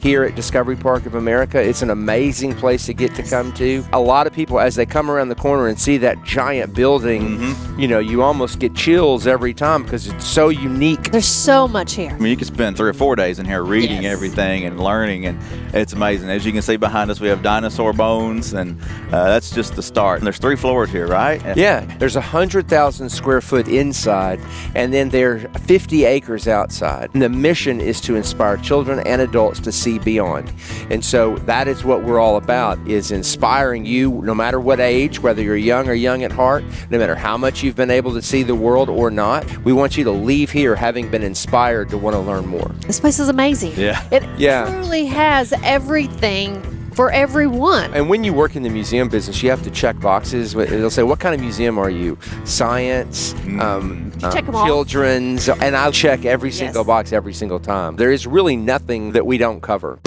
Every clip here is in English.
here at Discovery Park of America. It's an amazing place to get to come to. A lot of people, as they come around the corner and see that giant building, you almost get chills every time because it's so unique. There's so much here. I mean, you could spend 3 or 4 days in here reading everything and learning, and it's amazing. As you can see behind us, we have dinosaur bones, and that's just the start. And there's 3 floors here, right? Yeah, there's 100,000 square foot inside, and then there's 50 acres outside. And the mission is to inspire children and adults to see beyond. And so that is what we're all about, is inspiring you no matter what age, whether you're young or young at heart, no matter how much you've been able to see the world or not. We want you to leave here having been inspired to want to learn more. This place is amazing. Yeah. It truly has everything for everyone. And when you work in the museum business, you have to check boxes. It'll say, what kind of museum are you? Science, check them all. children's, and I'll check every single box every single time. There is really nothing that we don't cover.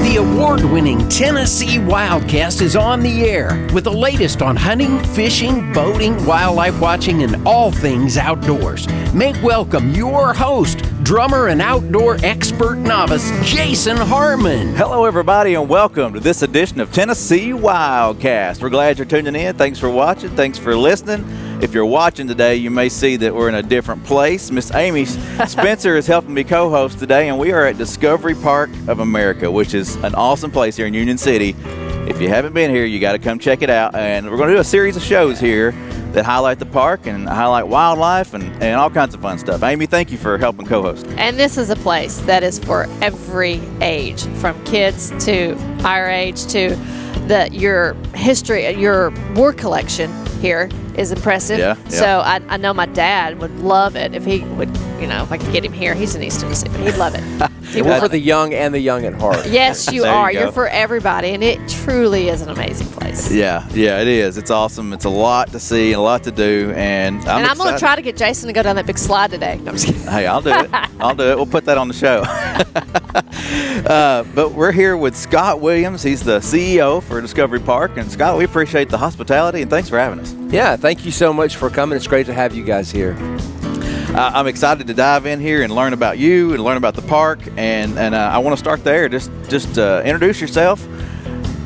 The award-winning Tennessee WildCast is on the air with the latest on hunting, fishing, boating, wildlife watching, and all things outdoors. Make welcome your host, drummer and outdoor expert novice, Jason Harmon. Hello, everybody, and welcome to this edition of Tennessee WildCast. We're glad you're tuning in. Thanks for watching. Thanks for listening. If you're watching today, you may see that we're in a different place. Miss Amy Spencer is helping me co-host today, and we are at Discovery Park of America, which is an awesome place here in Union City. If you haven't been here, you got to come check it out. And we're going to do a series of shows here that highlight the park and highlight wildlife and all kinds of fun stuff. Amy, thank you for helping co-host. And this is a place that is for every age, from kids to our age to your history, your war collection here is impressive. Yeah. So I know my dad would love it if he would, if I could get him here. He's in East Tennessee, but he'd love it. We're for the young and the young at heart. Yes, you There are. you go. You're for everybody, and it truly is an amazing place. Yeah, it is. It's awesome. It's a lot to see and a lot to do, and I'm going to try to get Jason to go down that big slide today. No, I'm just kidding. Hey, I'll do it. We'll put that on the show. But we're here with Scott Williams. He's the CEO for Discovery Park. And Scott, we appreciate the hospitality, and thanks for having us. Yeah, thank you so much for coming. It's great to have you guys here. I'm excited to dive in here and learn about you and learn about the park. And I want to start there. Just introduce yourself.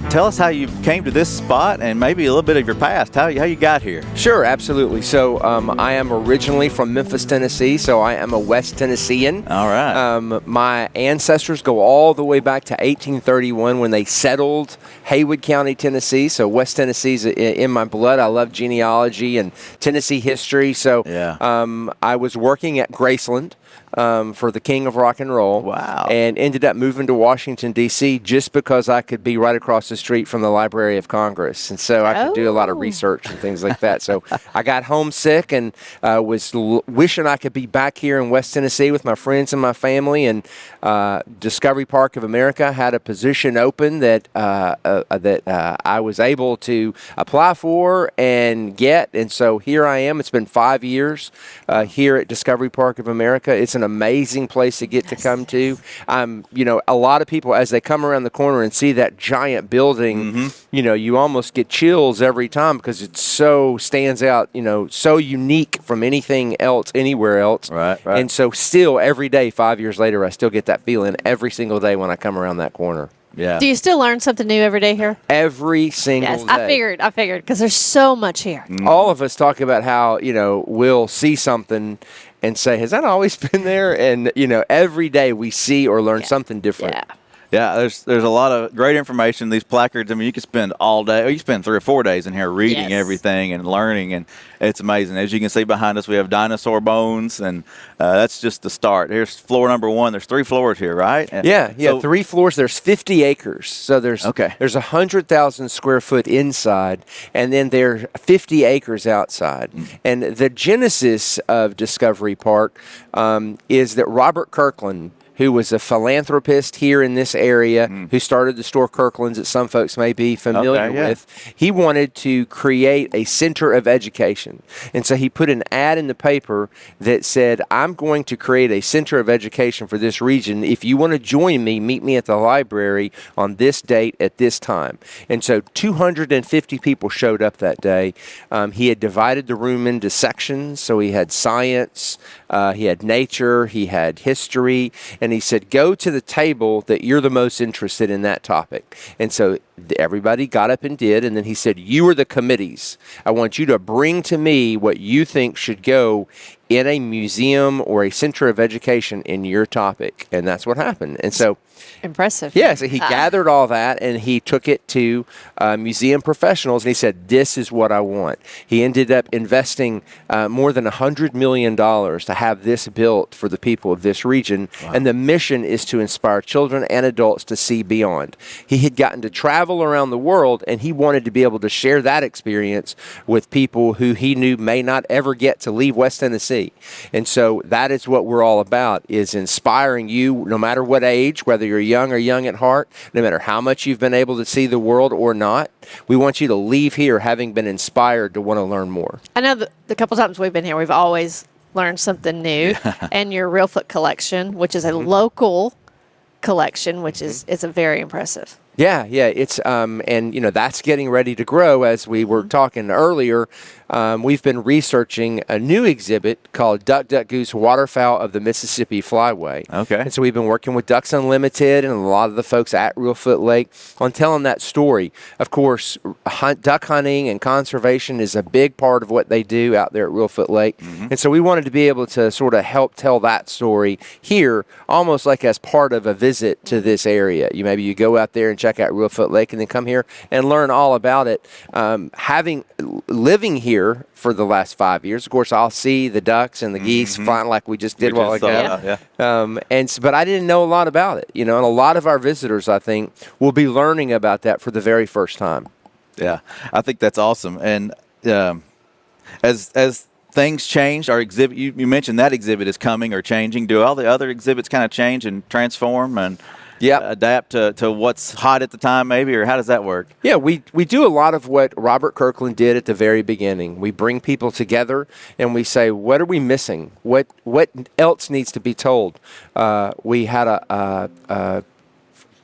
Tell us how you came to this spot and maybe a little bit of your past, how you got here. Sure, absolutely. So I am originally from Memphis, Tennessee, so I am a West Tennessean. All right. My ancestors go all the way back to 1831 when they settled Haywood County, Tennessee. So West Tennessee's in my blood. I love genealogy and Tennessee history. So I was working at Graceland for the king of rock and roll. Wow. And ended up moving to Washington, D.C. just because I could be right across the street from the Library of Congress. And so I could do a lot of research and things like that. So I got homesick and was wishing I could be back here in West Tennessee with my friends and my family. And Discovery Park of America had a position open that I was able to apply for and get. And so here I am. It's been 5 years here at Discovery Park of America. It's an amazing place to get to come to. A lot of people, as they come around the corner and see that giant building, you almost get chills every time because it so stands out, so unique from anything else, anywhere else. Right. And so still every day, 5 years later, I still get that feeling every single day when I come around that corner. Yeah. Do you still learn something new every day here? Every single day. I figured, because there's so much here. All of us talk about how, we'll see something and say, has that always been there? And, every day we see or learn something different. Yeah. Yeah, there's a lot of great information. These placards, I mean, you can spend all day, you spend 3 or 4 days in here reading everything and learning, and it's amazing. As you can see behind us, we have dinosaur bones, and that's just the start. Here's floor number 1. There's 3 floors here, right? So 3 floors. There's 50 acres. So there's 100,000 square foot inside, and then there's 50 acres outside. And the genesis of Discovery Park is that Robert Kirkland, who was a philanthropist here in this area, who started the store Kirkland's that some folks may be familiar with. He wanted to create a center of education. And so he put an ad in the paper that said, I'm going to create a center of education for this region. If you want to join me, meet me at the library on this date at this time. And so 250 people showed up that day. He had divided the room into sections. So he had science, he had nature, he had history, and he said, go to the table that you're the most interested in that topic. And so everybody got up and did, and then he said, you are the committees. I want you to bring to me what you think should go in a museum or a center of education in your topic. And that's what happened. And so impressive. Yeah, so he gathered all that and he took it to museum professionals and he said, this is what I want. He ended up investing more than $100 million to have this built for the people of this region. Wow. And the mission is to inspire children and adults to see beyond. He had gotten to travel around the world and he wanted to be able to share that experience with people who he knew may not ever get to leave West Tennessee. And so that is what we're all about, is inspiring you no matter what age, whether you're young or young at heart, no matter how much you've been able to see the world or not. We want you to leave here having been inspired to want to learn more. I know the couple times we've been here, we've always learned something new. And your Reelfoot collection, which is a local collection, which is a very impressive. Yeah, it's and that's getting ready to grow. As we were talking earlier, we've been researching a new exhibit called Duck, Duck, Goose, Waterfowl of the Mississippi Flyway. Okay. And so we've been working with Ducks Unlimited and a lot of the folks at Reelfoot Lake on telling that story. Of course, duck hunting and conservation is a big part of what they do out there at Reelfoot Lake. And so we wanted to be able to sort of help tell that story here, almost like as part of a visit to this area. Maybe you go out there and check out Reelfoot Lake and then come here and learn all about it. Living here for the last 5 years, of course, I'll see the ducks and the geese flying like we just did a while ago. But I didn't know a lot about it, and a lot of our visitors, I think, will be learning about that for the very first time. Yeah, I think that's awesome. And as things change, our exhibit, you mentioned that exhibit is coming or changing. Do all the other exhibits kind of change and transform and adapt to what's hot at the time, maybe, or how does that work? Yeah, we do a lot of what Robert Kirkland did at the very beginning. We bring people together and we say, what are we missing? What else needs to be told? We had a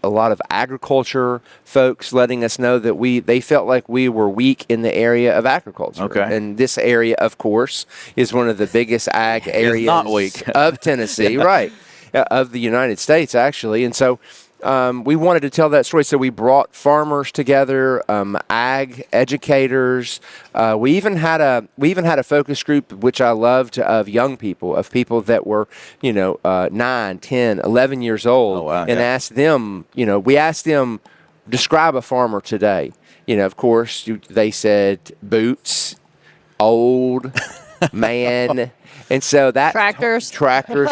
lot of agriculture folks letting us know that they felt like we were weak in the area of agriculture. Okay. And this area, of course, is one of the biggest ag areas not weak. of Tennessee, right? Of the United States, actually. And so we wanted to tell that story. So we brought farmers together, ag educators. We even had a focus group, which I loved, of young people, of people that were 9, 10, 11 years old. Oh, wow, and asked them, we asked them, describe a farmer today. Of course, they said boots, old, man. And so that Tractors.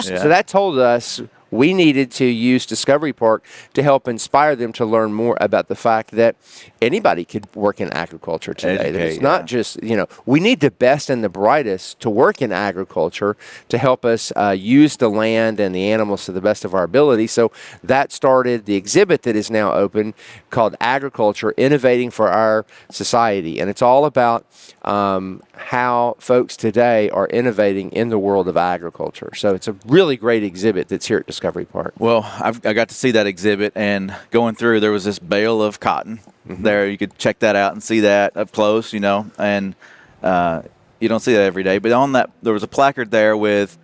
Yeah. So that told us we needed to use Discovery Park to help inspire them to learn more about the fact that anybody could work in agriculture today. It's not just, we need the best and the brightest to work in agriculture to help us use the land and the animals to the best of our ability. So that started the exhibit that is now open called Agriculture, Innovating for Our Society. And it's all about how folks today are innovating in the world of agriculture. So it's a really great exhibit that's here at Discovery Park. Well, I got to see that exhibit, and going through, there was this bale of cotton there. You could check that out and see that up close, and you don't see that every day. But on that, there was a placard there with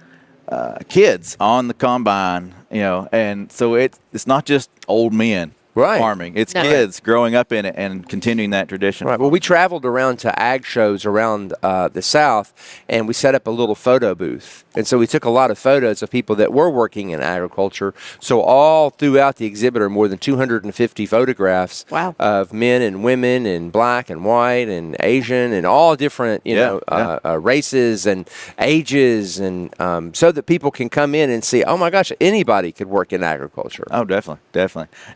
kids on the combine, and so it's not just old men. Farming. It's kids growing up in it and continuing that tradition. Right. Well, we traveled around to ag shows around the South, and we set up a little photo booth. And so we took a lot of photos of people that were working in agriculture. So all throughout the exhibit are more than 250 photographs of men and women and black and white and Asian and all different, races and ages, and so that people can come in and see, oh my gosh, anybody could work in agriculture. Oh, definitely.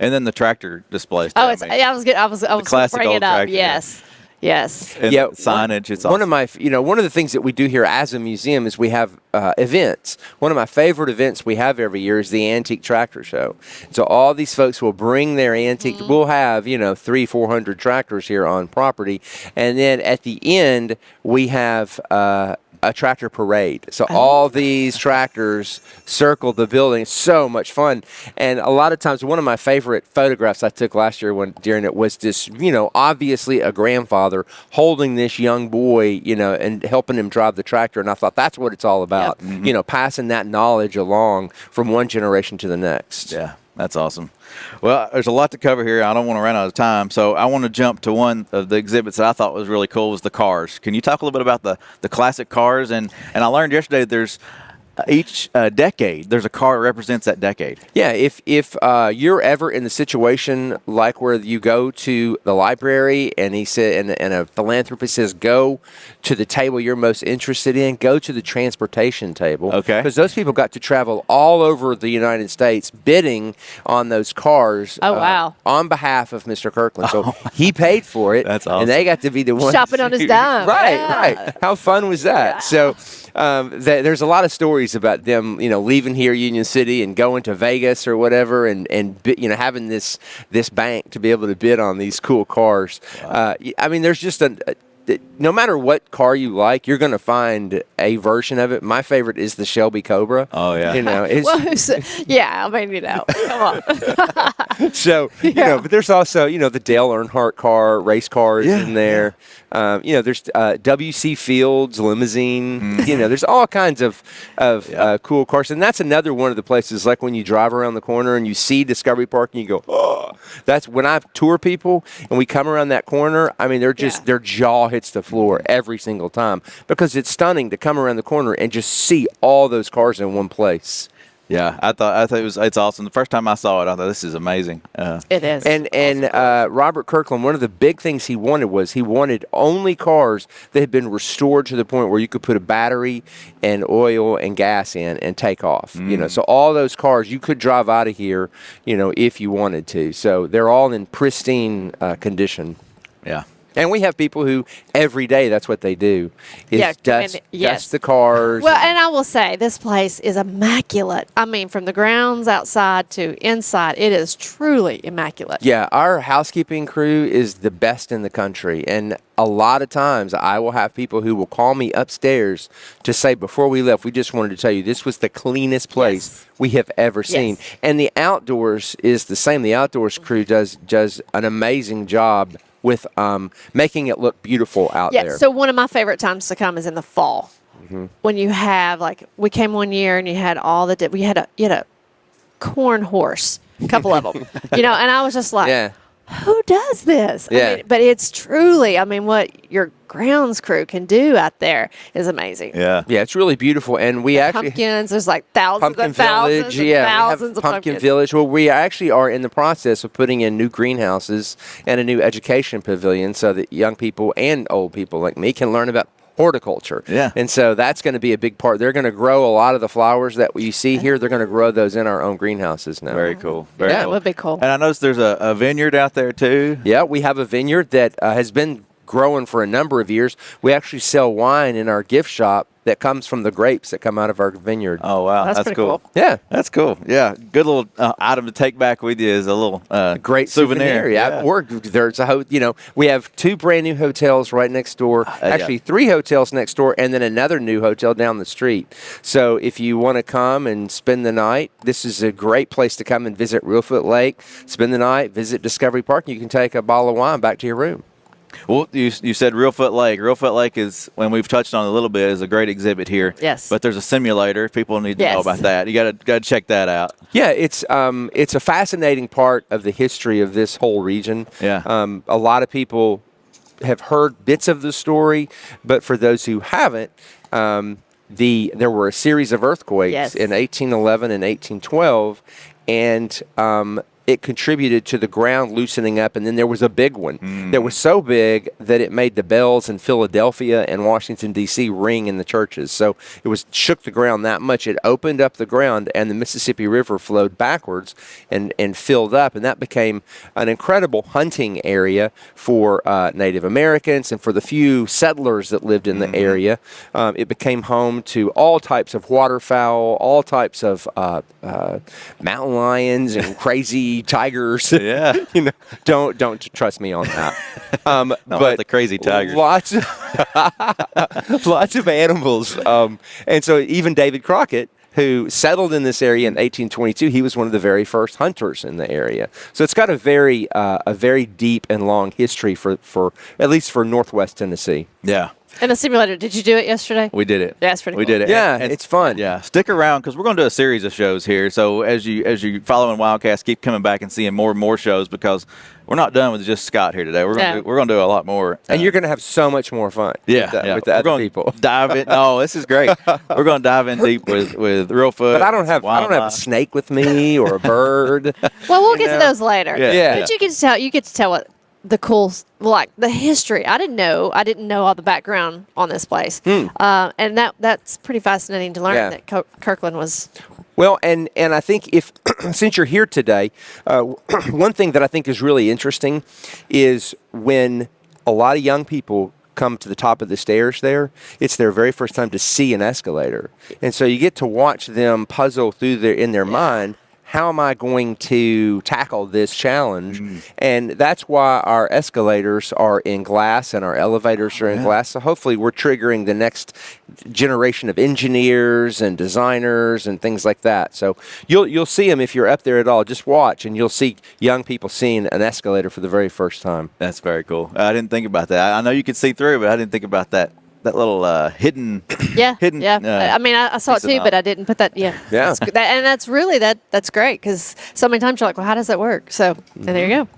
And then the tractor displays. Oh, I was going to bring it up. Yes. Yes. And Yeah, signage. It's one awesome. of my, one of the things that we do here as a museum is we have events. One of my favorite events we have every year is the Antique Tractor Show. So all these folks will bring their antique. We'll have 300-400 tractors here on property, and then at the end we have a tractor parade. So all these tractors circle the building. It's so much fun. And a lot of times, one of my favorite photographs I took last year during it was this, obviously a grandfather holding this young boy, and helping him drive the tractor. And I thought that's what it's all about, passing that knowledge along from one generation to the next. Yeah, that's awesome. Well, there's a lot to cover here. I don't want to run out of time, so I want to jump to one of the exhibits that I thought was really cool was the cars. Can you talk a little bit about the classic cars? And I learned yesterday there's each decade, there's a car that represents that decade. Yeah, if you're ever in the situation like where you go to the library and he said, and a philanthropist says, go to the table you're most interested in, go to the transportation table. Okay. Because those people got to travel all over the United States bidding on those cars. Oh, wow. On behalf of Mr. Kirkland. So he paid for it. That's awesome. And they got to be the ones. Shopping on his dime. Right. How fun was that? So there's a lot of stories about them, leaving here, Union City, and going to Vegas or whatever, and having this bank to be able to bid on these cool cars. Wow. There's just no matter what car you like, you're going to find a version of it. My favorite is the Shelby Cobra. Oh, yeah. Come on. So, but there's also, the Dale Earnhardt race cars in there. There's W.C. Fields limousine. There's all kinds of cool cars. And that's another one of the places, like when you drive around the corner and you see Discovery Park and you go, oh, that's when I tour people and we come around that corner. they're just, their jaw hits the floor every single time because it's stunning to come around the corner and just see all those cars in one place. Yeah, I thought it's awesome. The first time I saw it, I thought this is amazing. It is. And Robert Kirkland, one of the big things he wanted only cars that had been restored to the point where you could put a battery and oil and gas in and take off. So all those cars you could drive out of here, if you wanted to. So they're all in pristine condition. Yeah. And we have people who every day that's what they do is dust the cars. Well, and I will say this place is immaculate. From the grounds outside to inside, it is truly immaculate. Yeah, our housekeeping crew is the best in the country. And a lot of times I will have people who will call me upstairs to say, before we left, we just wanted to tell you this was the cleanest place we have ever seen. And the outdoors is the same. The outdoors crew does an amazing job with making it look beautiful out there. Yeah, so one of my favorite times to come is in the fall. When you have, we came one year and you had you had a corn horse, a couple of them, and I was just like, who does this? Yeah. But it's truly, what your grounds crew can do out there is amazing. Yeah. Yeah, it's really beautiful. And we actually pumpkins, there's thousands Pumpkin and thousands Village, and thousands of Pumpkin pumpkins. Village. Well, we actually are in the process of putting in new greenhouses and a new education pavilion so that young people and old people like me can learn about horticulture. Yeah. And so that's going to be a big part. They're going to grow a lot of the flowers that you see here. They're going to grow those in our own greenhouses now. Very cool. Very That cool. would be cool. And I noticed there's a vineyard out there too. Yeah, we have a vineyard that has been growing for a number of years. We actually sell wine in our gift shop that comes from the grapes that come out of our vineyard. Oh, wow. That's pretty cool. Yeah. That's cool. Yeah. Good little item to take back with you is a little Great souvenir. Yeah. There's we have 2 brand new hotels right next door. Actually, 3 hotels next door, and then another new hotel down the street. So if you want to come and spend the night, this is a great place to come and visit Reelfoot Lake, spend the night, visit Discovery Park, and you can take a bottle of wine back to your room. Well, you said Reelfoot Lake. Reelfoot Lake is, when we've touched on it a little bit, is a great exhibit here. Yes. But there's a simulator. People need to know about that. You got to check that out. Yeah, it's a fascinating part of the history of this whole region. Yeah. A lot of people have heard bits of the story, but for those who haven't, there were a series of earthquakes in 1811 and 1812, and it contributed to the ground loosening up, and then there was a big one that was so big that it made the bells in Philadelphia and Washington, D.C. ring in the churches. So it shook the ground that much. It opened up the ground, and the Mississippi River flowed backwards and filled up, and that became an incredible hunting area for Native Americans and for the few settlers that lived in the area. It became home to all types of waterfowl, all types of mountain lions and crazy tigers. Yeah. Don't trust me on that. But the crazy tigers. Lots of animals. And so even David Crockett, who settled in this area in 1822, he was one of the very first hunters in the area. So it's got a very deep and long history for at least for Northwest Tennessee. Yeah. And the simulator, did you do it yesterday? We did it. Yeah, it's pretty We cool. did it. Yeah, And it's fun. Yeah, stick around because we're going to do a series of shows here. So as you following WildCast, keep coming back and seeing more and more shows because we're not done with just Scott here today. We're going to do a lot more, And you're going to have so much more fun with the we're other gonna people. Dive in. Oh, this is great. We're going to dive in deep with Reelfoot. But I don't have a snake with me or a bird. Well, we'll get to those later. Yeah. But you get to tell what the cool, like the history. I didn't know all the background on this place. And that's pretty fascinating to learn that Kirkland was. Well, and I think since you're here today, one thing that I think is really interesting is when a lot of young people come to the top of the stairs there, it's their very first time to see an escalator. And so you get to watch them puzzle through in their mind, how am I going to tackle this challenge? And that's why our escalators are in glass and our elevators are in glass. So hopefully we're triggering the next generation of engineers and designers and things like that. So you'll see them if you're up there at all. Just watch and you'll see young people seeing an escalator for the very first time. That's very cool. I didn't think about that. I know you could see through, but I didn't think about that little hidden. Hidden. I mean, I saw it too, but I didn't put that. Yeah. Yeah. That's really that's great because so many times you're like, well, how does that work? So and there you go.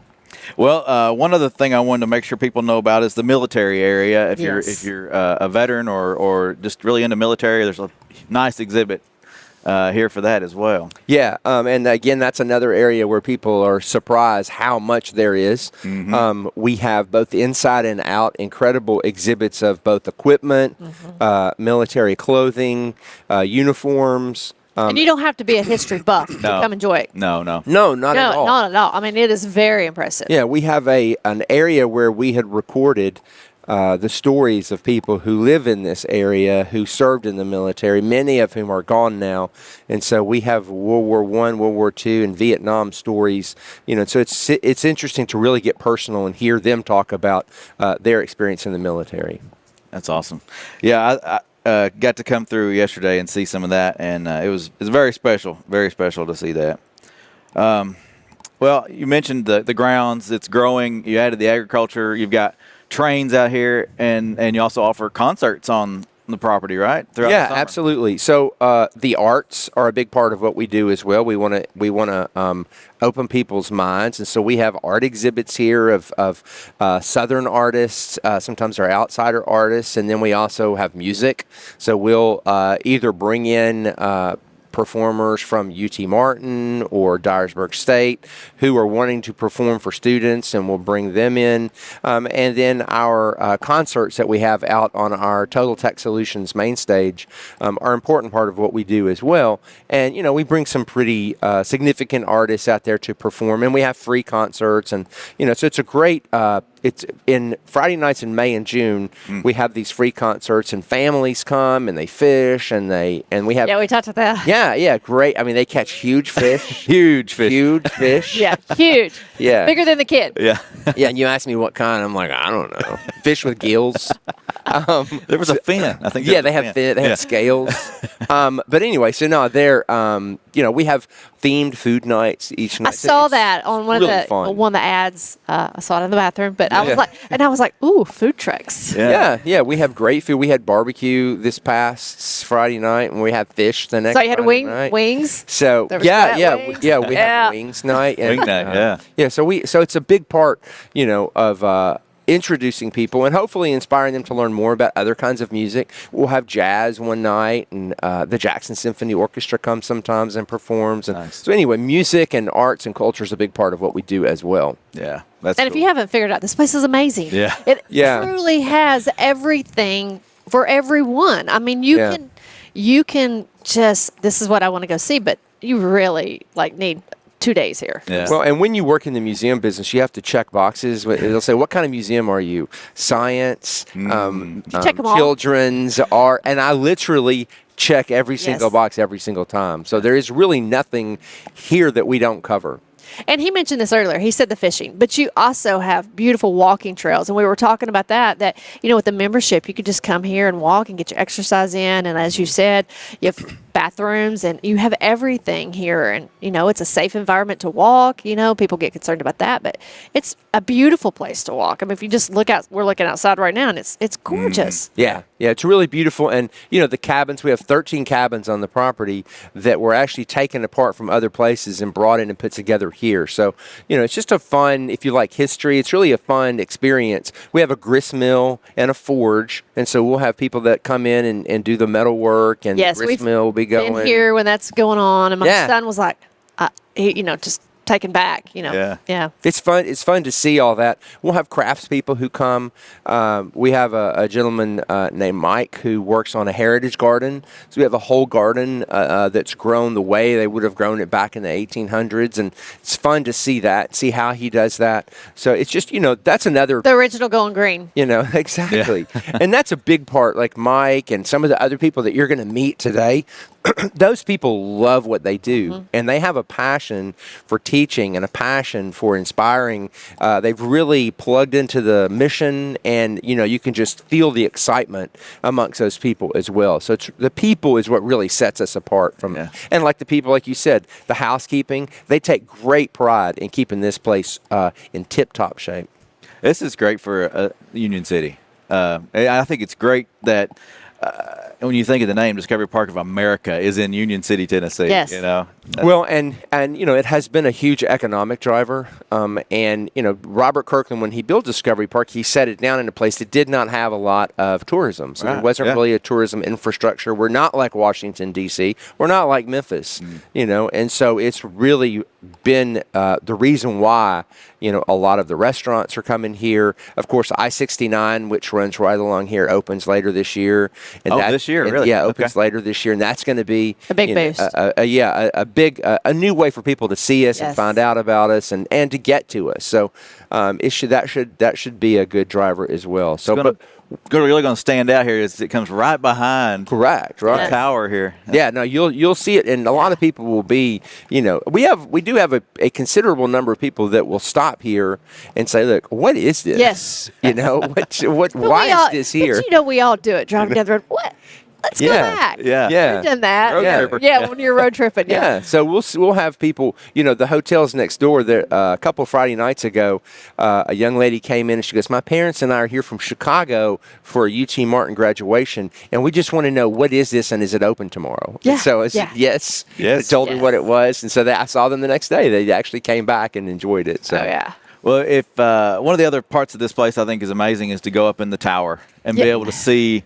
Well, one other thing I wanted to make sure people know about is the military area. If you're a veteran or just really into military, there's a nice exhibit here for that as well. Yeah, and again, that's another area where people are surprised how much there is. We have both inside and out incredible exhibits of both equipment, military clothing, uniforms. And you don't have to be a history buff to come enjoy it. No, not at all. Not at all. I mean, it is very impressive. Yeah, we have an area where we had recorded the stories of people who live in this area who served in the military, many of whom are gone now. And so we have World War I, World War II, and Vietnam stories. So it's interesting to really get personal and hear them talk about their experience in the military. That's awesome. Yeah, I got to come through yesterday and see some of that, and it was very special to see that. Well, you mentioned the grounds. It's growing. You added the agriculture. You've got trains out here, and you also offer concerts on the property, right? Throughout the summer. Absolutely. So the arts are a big part of what we do as well. We want to open people's minds, and so we have art exhibits here of Southern artists. Sometimes they're outsider artists, and then we also have music. So we'll either bring in performers from UT Martin or Dyersburg State who are wanting to perform for students, and we'll bring them in. And then our concerts that we have out on our Total Tech Solutions main stage are an important part of what we do as well. And, we bring some pretty significant artists out there to perform, and we have free concerts. And, so it's a great it's in Friday nights in May and June. We have these free concerts, and families come and they fish, and we have. Yeah, we talked about that. Yeah, great. I mean, they catch huge fish. Huge fish. Yeah, huge. Yeah. Bigger than the kid. Yeah. Yeah, and you ask me what kind, I'm like, I don't know. Fish with gills. There was a fin, I think. Yeah, they have fin. They have scales. But anyway, so no, they're we have themed food nights each night. I saw that on one of the ads. I saw it in the bathroom, but I was like, ooh, food trucks. Yeah. We have great food. We had barbecue this past Friday night, and we had fish the next. So you had Friday wings. So wings? We had wings night. And, Wing night. Yeah. So it's a big part, of introducing people and hopefully inspiring them to learn more about other kinds of music. We'll have jazz one night, and the Jackson Symphony Orchestra comes sometimes and performs. And Nice. So anyway, music and arts and culture is a big part of what we do as well. Yeah. That's And if you haven't figured out, this place is amazing. Yeah. It Yeah. truly has everything for everyone. I mean, you can just, this is what I want to go see, but you really need 2 days here. Yeah. Well, and when you work in the museum business, you have to check boxes. They'll say, what kind of museum are you? Science, check 'em all. children's, art. And I literally check every single Yes. box every single time. So there is really nothing here that we don't cover. And he mentioned this earlier. He said the fishing, but you also have beautiful walking trails. And we were talking about that, with the membership, you could just come here and walk and get your exercise in. And as you said, you have bathrooms and you have everything here. And, it's a safe environment to walk. People get concerned about that, but it's a beautiful place to walk. I mean, if you just look out, we're looking outside right now and it's gorgeous. Yeah, it's really beautiful. And, the cabins, we have 13 cabins on the property that were actually taken apart from other places and brought in and put together here. So, it's just a fun, if you like history, it's really a fun experience. We have a grist mill and a forge. And so we'll have people that come in and do the metal work, and Yes, the grist mill will be going. Been here when that's going on. And my Yeah. son was like, just taken back, Yeah. It's fun. It's fun to see all that. We'll have craftspeople who come. We have a gentleman named Mike who works on a heritage garden. So we have a whole garden that's grown the way they would have grown it back in the 1800s, and it's fun to see that, see how he does that. So it's just that's another. The original going green. Exactly. And that's a big part, like Mike and some of the other people that you're going to meet today. Those people love what they do, and they have a passion for teaching and a passion for inspiring. They've really plugged into the mission, and you can just feel the excitement amongst those people as well. So the people is what really sets us apart from. Yeah. And like the people, like you said, the housekeeping, they take great pride in keeping this place in tip-top shape. This is great for Union City. I think it's great that when you think of the name, Discovery Park of America is in Union City, Tennessee. Yes. Well, and it has been a huge economic driver. And Robert Kirkland, when he built Discovery Park, he set it down in a place that did not have a lot of tourism. So there wasn't really a tourism infrastructure. We're not like Washington, D.C. We're not like Memphis, and so it's really been the reason why a lot of the restaurants are coming here. Of course, I-69, which runs right along here, opens later this year. And this year, really? Yeah, opens later this year, and that's going to be A big boost. a new way for people to see us and Yes. find out about us and to get to us. So that should be a good driver as well. So, Really going to stand out here is it comes right behind correct, right? the tower here. Yeah, no, you'll see it, and a lot of people will be, we do have a considerable number of people that will stop here and say, look, what is this? Yes. Why is this here? But we all do it. Driving down the road. What? Let's go back. Yeah. We've done that. Road tripper. Yeah, when you're road tripping. Yeah, so we'll have people. The hotels next door. There, a couple of Friday nights ago, a young lady came in and she goes, "My parents and I are here from Chicago for a UT Martin graduation, and we just want to know what is this and is it open tomorrow?" Yeah, And so I said, yeah. yes. Yes. I told her Yes. what it was, and so I saw them the next day. They actually came back and enjoyed it. So Oh, yeah. Well, if one of the other parts of this place I think is amazing is to go up in the tower and be Yeah. able to see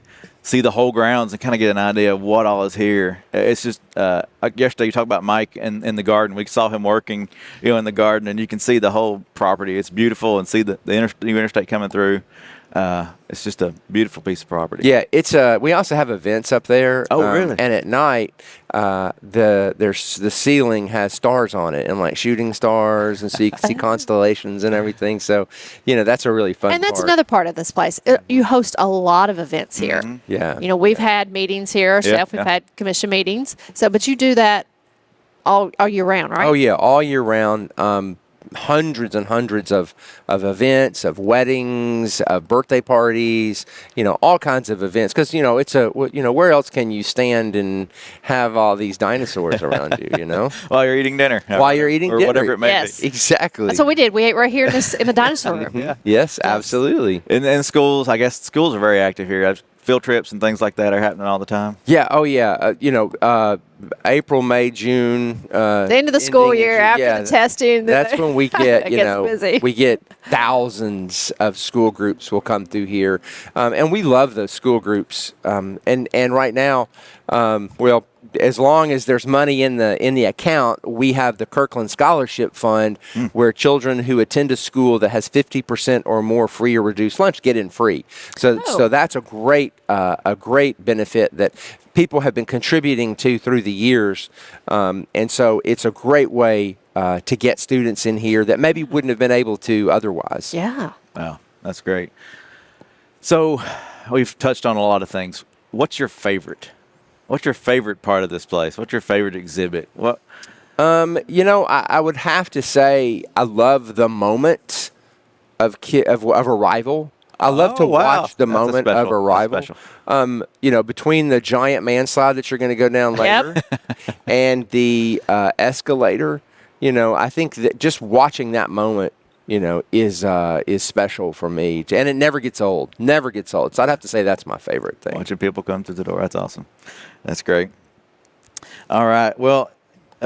the whole grounds and kind of get an idea of what all is here. It's just yesterday you talked about Mike in the garden. We saw him working, in the garden, and you can see the whole property. It's beautiful, and see the new interstate coming through. It's just a beautiful piece of property. Yeah, it's we also have events up there. Oh, really? And at night, the ceiling has stars on it, and like shooting stars, and so you can see constellations and everything. So, that's a really fun. And that's part. another part of this place. You host a lot of events here. Yeah. We've had meetings here ourselves. We've had commission meetings. So, but you do that all year round, right? Oh yeah, all year round. Hundreds and hundreds of events, of weddings, of birthday parties, all kinds of events. Because it's where else can you stand and have all these dinosaurs around you? While you're eating dinner. While you're eating or dinner. whatever it may Yes. be. Exactly. That's what we did. We ate right here in the dinosaur room. Yeah. Yes, absolutely. And schools, I guess schools are very active here. field trips and things like that are happening all the time? Yeah. Oh, yeah. April, May, June. The end of the school year after the testing. That's when we get, busy. we get thousands of school groups will come through here. And we love those school groups. And right now, as long as there's money in the account, we have the Kirkland Scholarship Fund where children who attend a school that has 50% or more free or reduced lunch get in free. So that's a great benefit that people have been contributing to through the years. And so it's a great way to get students in here that maybe wouldn't have been able to otherwise. Yeah. Wow, that's great. So we've touched on a lot of things. What's your favorite? What's your favorite part of this place? What's your favorite exhibit? What? I would have to say I love the moment of arrival. I love to watch the moment of arrival. Between the giant landslide that you're going to go down later and the escalator, I think that just watching that moment, is special for me. And it never gets old. Never gets old. So I'd have to say that's my favorite thing. Watching people come through the door. That's awesome. That's great. All right. Well,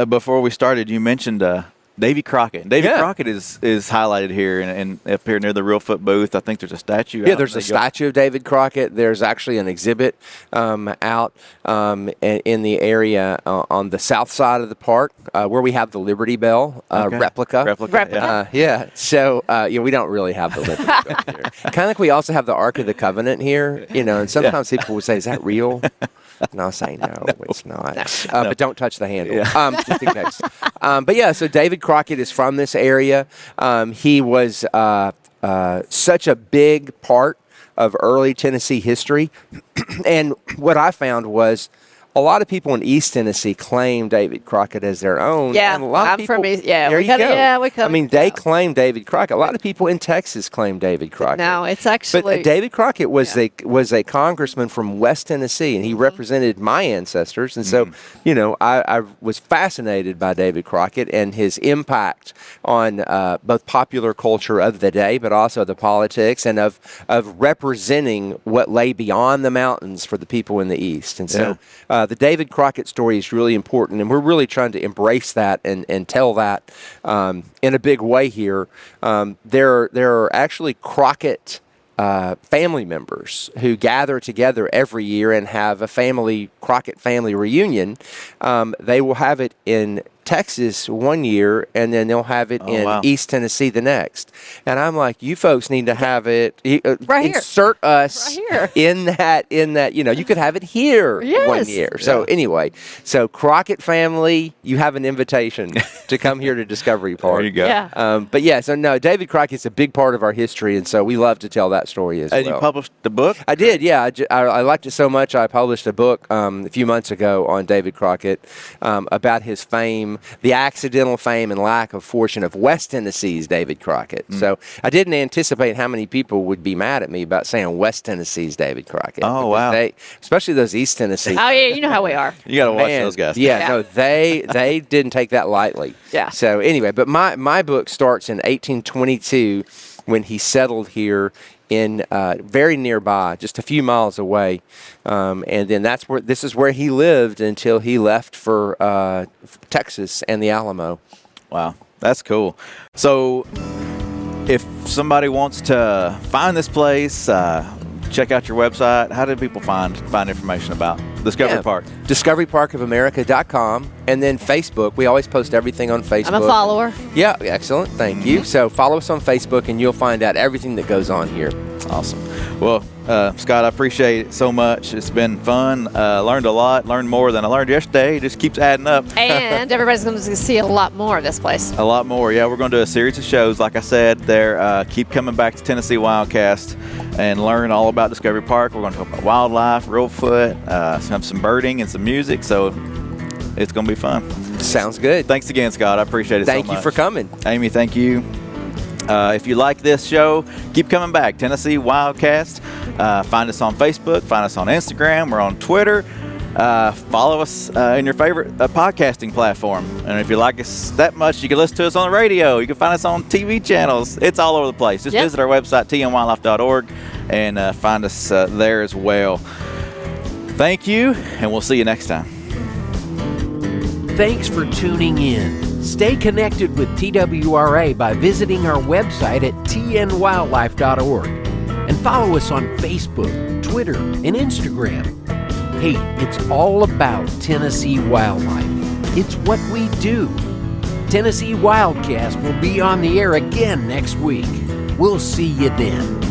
before we started, you mentioned Davy Crockett. Davy Crockett is highlighted here and up here near the Reelfoot booth. I think there's a statue. Yeah, there's a statue of David Crockett. There's actually an exhibit out in the area on the south side of the park where we have the Liberty Bell replica. Yeah. So we don't really have the Liberty Bell here. Kind of like we also have the Ark of the Covenant here. And sometimes people would say, "Is that real?" And I'll say, "No, it's not." But don't touch the handle, just in case. So David Crockett is from this area. He was such a big part of early Tennessee history. And what I found was a lot of people in East Tennessee claim David Crockett as their own. Yeah, and a lot of I'm people, from East. Yeah, there we you go. Yeah, we come. I mean, they claim David Crockett. A lot of people in Texas claim David Crockett. No, it's actually. But David Crockett was a congressman from West Tennessee, and he represented my ancestors. And so, I was fascinated by David Crockett and his impact on both popular culture of the day, but also the politics and of representing what lay beyond the mountains for the people in the East. And so, the David Crockett story is really important, and we're really trying to embrace that and tell that in a big way here. There are actually Crockett family members who gather together every year and have a Crockett family reunion. They will have it in Texas one year, and then they'll have it in East Tennessee the next. And I'm like, you folks need to have it. Insert us in that. You could have it here one year. So anyway, Crockett family, you have an invitation to come here to Discovery Park. There you go. Yeah. David Crockett's a big part of our history, and so we love to tell that story as well. And you published the book? I did, yeah. I liked it so much, I published a book a few months ago on David Crockett about his fame, the accidental fame and lack of fortune of West Tennessee's David Crockett. So I didn't anticipate how many people would be mad at me about saying West Tennessee's David Crockett. Oh, wow. Especially those East Tennessee. Oh, yeah, you know how we are. You got to watch those guys. Yeah, no, they didn't take that lightly. Yeah. So anyway, but my book starts in 1822 when he settled here in very nearby, just a few miles away, and then this is where he lived until he left for Texas and the Alamo. Wow, that's cool. So, if somebody wants to find this place, check out your website. How do people find information about Discovery Park? DiscoveryParkofAmerica.com, and then Facebook. We always post everything on Facebook. I'm a follower. Yeah, excellent. Thank you. So follow us on Facebook, and you'll find out everything that goes on here. Awesome. Well, Scott, I appreciate it so much. It's been fun. Learned a lot. Learned more than I learned yesterday. It just keeps adding up. And everybody's going to see a lot more of this place. A lot more. Yeah, we're going to do a series of shows. Like I said, keep coming back to Tennessee WildCast and learn all about Discovery Park. We're going to talk about wildlife, Reelfoot, some birding and some music. So it's going to be fun. Sounds good. Thanks again, Scott. I appreciate it so much. Thank you for coming. Amy, thank you. If you like this show, keep coming back. Tennessee WildCast. Find us on Facebook. Find us on Instagram. We're on Twitter. follow us in your favorite podcasting platform. And if you like us that much, you can listen to us on the radio. You can find us on TV channels. It's all over the place. Just visit our website, tnwildlife.org, and find us there as well. Thank you, and we'll see you next time. Thanks for tuning in. Stay connected with TWRA by visiting our website at tnwildlife.org and follow us on Facebook, Twitter, and Instagram. Hey, it's all about Tennessee wildlife. It's what we do. Tennessee WildCast will be on the air again next week. We'll see you then.